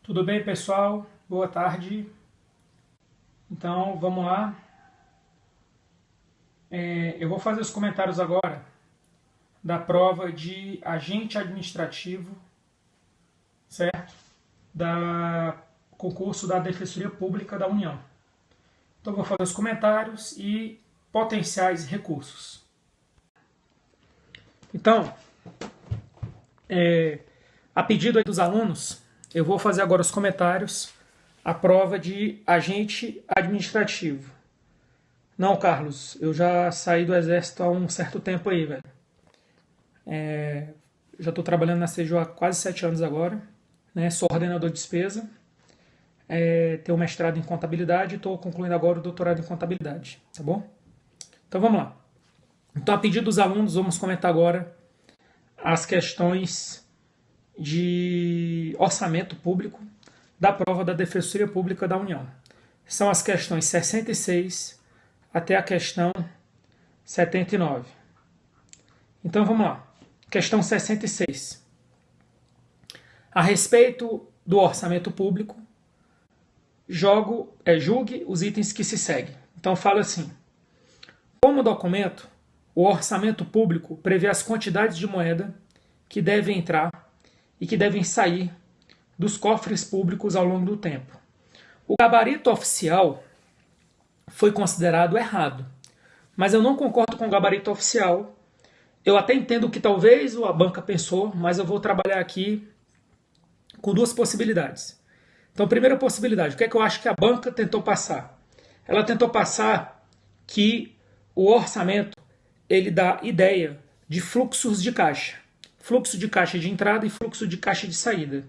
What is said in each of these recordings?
Tudo bem, pessoal? Boa tarde. Então, vamos lá. Eu vou fazer os comentários agora da prova de agente administrativo, certo? Da concurso da Defensoria Pública da União. Então, vou fazer os comentários e potenciais recursos. Então, a pedido aí dos alunos, eu vou fazer agora os comentários à prova de agente administrativo. Não, Carlos, eu já saí do exército há um certo tempo aí, velho. Já estou trabalhando na CGU há quase 7 anos agora, né? Sou ordenador de despesa, tenho mestrado em contabilidade e estou concluindo agora o doutorado em contabilidade, tá bom? Então vamos lá. Então, a pedido dos alunos, vamos comentar agora as questões de orçamento público da prova da Defensoria Pública da União. São as questões 66 até a questão 79. Então vamos lá. Questão 66. A respeito do orçamento público, julgue os itens que se seguem. Então fala assim: como documento, o orçamento público prevê as quantidades de moeda que devem entrar e que devem sair dos cofres públicos ao longo do tempo. O gabarito oficial foi considerado errado, mas eu não concordo com o gabarito oficial. Eu até entendo que talvez a banca pensou, mas eu vou trabalhar aqui com duas possibilidades. Então, primeira possibilidade, o que é que eu acho que a banca tentou passar? Ela tentou passar que o orçamento ele dá ideia de fluxos de caixa. Fluxo de caixa de entrada e fluxo de caixa de saída.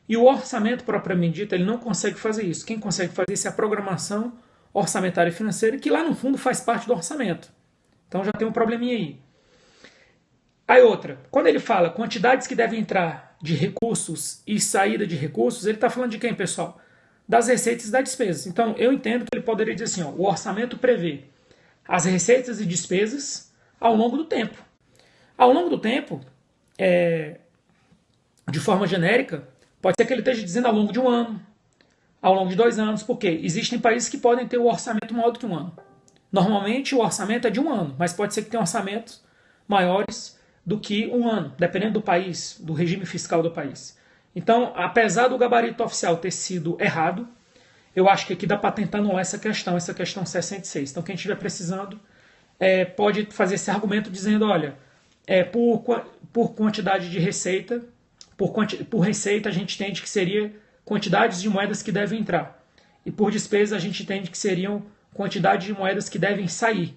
E o orçamento propriamente dito, ele não consegue fazer isso. Quem consegue fazer isso é a programação orçamentária e financeira, que lá no fundo faz parte do orçamento. Então já tem um probleminha aí. Aí outra, quando ele fala quantidades que devem entrar de recursos e saída de recursos, ele está falando de quem, pessoal? Das receitas e das despesas. Então eu entendo que ele poderia dizer assim, ó, o orçamento prevê as receitas e despesas ao longo do tempo. Ao longo do tempo, de forma genérica, pode ser que ele esteja dizendo ao longo de um ano, ao longo de 2 anos, porque existem países que podem ter o orçamento maior do que um ano. Normalmente o orçamento é de um ano, mas pode ser que tenha orçamentos maiores do que um ano, dependendo do país, do regime fiscal do país. Então, apesar do gabarito oficial ter sido errado, eu acho que aqui dá para tentar anular essa questão 66. Então, quem estiver precisando pode fazer esse argumento dizendo, olha, por quantidade de receita, por receita a gente entende que seria quantidades de moedas que devem entrar. E por despesa a gente entende que seriam quantidade de moedas que devem sair.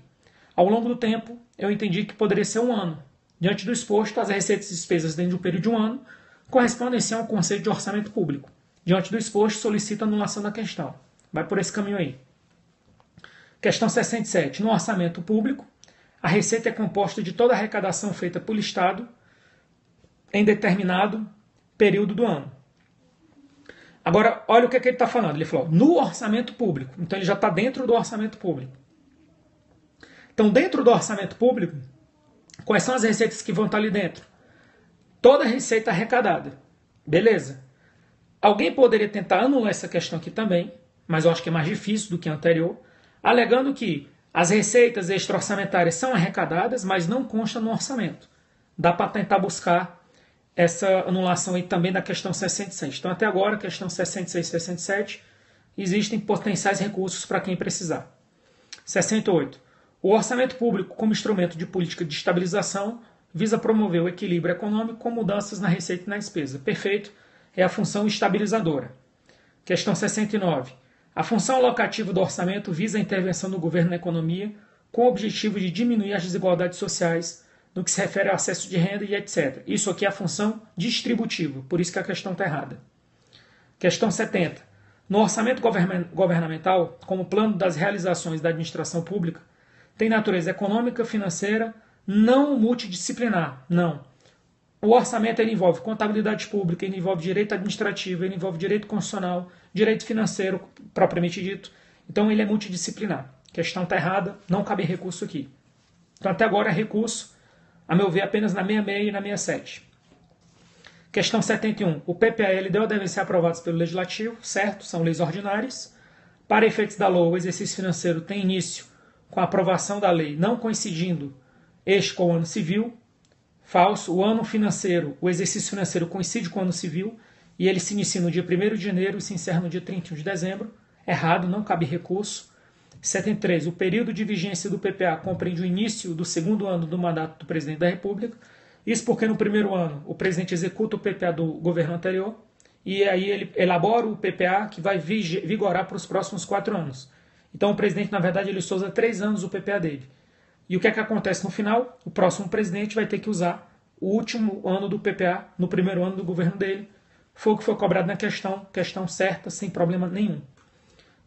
Ao longo do tempo, eu entendi que poderia ser um ano. Diante do exposto, as receitas e despesas dentro de um período de um ano correspondem sim ao conceito de orçamento público. Diante do exposto, solicita a anulação da questão. Vai por esse caminho aí. Questão 67. No orçamento público, a receita é composta de toda a arrecadação feita pelo Estado em determinado período do ano. Agora, olha o que ele está falando. Ele falou, no orçamento público. Então, ele já está dentro do orçamento público. Então, dentro do orçamento público, quais são as receitas que vão estar ali dentro? Toda receita arrecadada. Beleza. Alguém poderia tentar anular essa questão aqui também, mas eu acho que é mais difícil do que a anterior, alegando que as receitas extra-orçamentárias são arrecadadas, mas não constam no orçamento. Dá para tentar buscar essa anulação aí também da questão 66. Então, até agora, questão 66 e 67, existem potenciais recursos para quem precisar. 68. O orçamento público, como instrumento de política de estabilização, visa promover o equilíbrio econômico com mudanças na receita e na despesa. Perfeito, é a função estabilizadora. Questão 69. A função alocativa do orçamento visa a intervenção do governo na economia com o objetivo de diminuir as desigualdades sociais no que se refere ao acesso de renda e etc. Isso aqui é a função distributiva, por isso que a questão está errada. Questão 70. No orçamento governamental, como plano das realizações da administração pública, tem natureza econômica, financeira, não multidisciplinar. Não. O orçamento ele envolve contabilidade pública, ele envolve direito administrativo, ele envolve direito constitucional, direito financeiro, propriamente dito. Então ele é multidisciplinar. A questão está errada, não cabe recurso aqui. Então até agora é recurso, a meu ver, apenas na 66 e na 67. Questão 71. O PPA e a LDO devem ser aprovados pelo Legislativo, certo? São leis ordinárias. Para efeitos da LOA, o exercício financeiro tem início com a aprovação da lei, não coincidindo este com o ano civil. Falso. O ano financeiro, o exercício financeiro coincide com o ano civil e ele se inicia no dia 1º de janeiro e se encerra no dia 31 de dezembro. Errado, não cabe recurso. 73. O período de vigência do PPA compreende o início do segundo ano do mandato do presidente da República. Isso porque no primeiro ano o presidente executa o PPA do governo anterior e aí ele elabora o PPA que vai vigorar para os próximos 4 anos. Então o presidente, na verdade, ele usa 3 anos o PPA dele. E o que é que acontece no final? O próximo presidente vai ter que usar o último ano do PPA no primeiro ano do governo dele. Foi o que foi cobrado na questão certa, sem problema nenhum.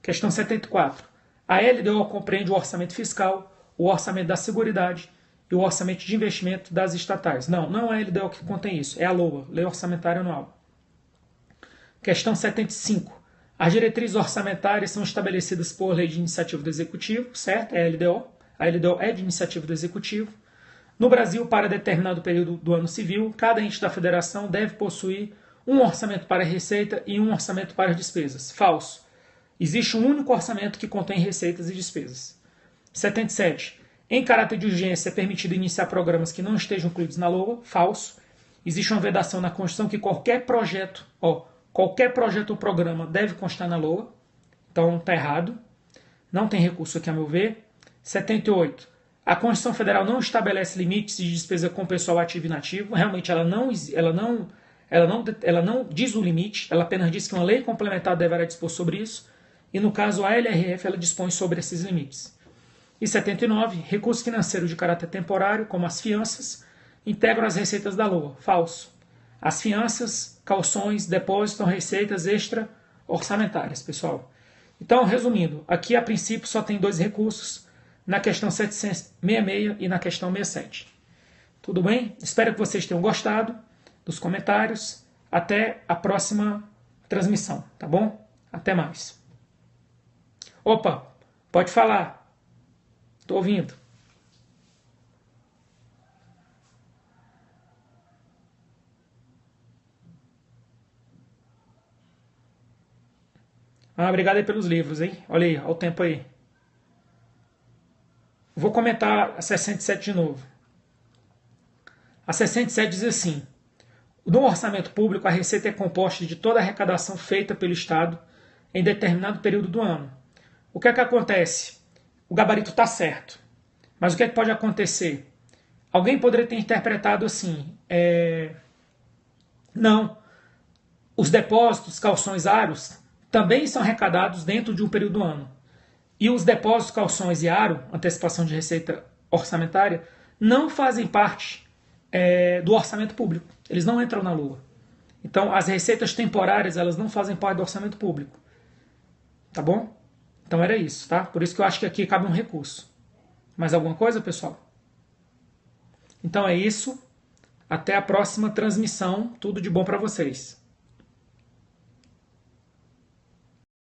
Questão 74. A LDO compreende o orçamento fiscal, o orçamento da Seguridade e o orçamento de investimento das estatais. Não é a LDO que contém isso, é a LOA, Lei Orçamentária Anual. Questão 75. As diretrizes orçamentárias são estabelecidas por lei de iniciativa do Executivo, certo? É a LDO. A LDO é de iniciativa do Executivo. No Brasil, para determinado período do ano civil, cada ente da federação deve possuir um orçamento para a receita e um orçamento para as despesas. Falso. Existe um único orçamento que contém receitas e despesas. 77. Em caráter de urgência, é permitido iniciar programas que não estejam incluídos na LOA. Falso. Existe uma vedação na Constituição que qualquer projeto ou programa deve constar na LOA. Então, está errado. Não tem recurso aqui, a meu ver. 78. A Constituição Federal não estabelece limites de despesa com pessoal ativo e inativo. Realmente, ela não diz o limite. Ela apenas diz que uma lei complementar deverá dispor sobre isso. E no caso, a LRF ela dispõe sobre esses limites. E 79. Recursos financeiros de caráter temporário, como as fianças, integram as receitas da LOA. Falso. As fianças, calções, depósitos são receitas extra-orçamentárias, pessoal. Então, resumindo, aqui a princípio só tem 2 recursos, na questão 766 e na questão 67. Tudo bem? Espero que vocês tenham gostado dos comentários. Até a próxima transmissão, tá bom? Até mais. Opa, pode falar. Estou ouvindo. Obrigado aí pelos livros, hein? Olha aí, olha o tempo aí. Vou comentar a 67 de novo. A 67 diz assim: no orçamento público, a receita é composta de toda a arrecadação feita pelo Estado em determinado período do ano. O que é que acontece? O gabarito está certo. Mas o que é que pode acontecer? Alguém poderia ter interpretado assim: não, os depósitos, calções, aros também são arrecadados dentro de um período do ano. E os depósitos, calções e aro, antecipação de receita orçamentária, não fazem parte do orçamento público. Eles não entram na LOA. Então, as receitas temporárias, elas não fazem parte do orçamento público. Tá bom? Então era isso, tá? Por isso que eu acho que aqui cabe um recurso. Mais alguma coisa, pessoal? Então é isso. Até a próxima transmissão. Tudo de bom para vocês.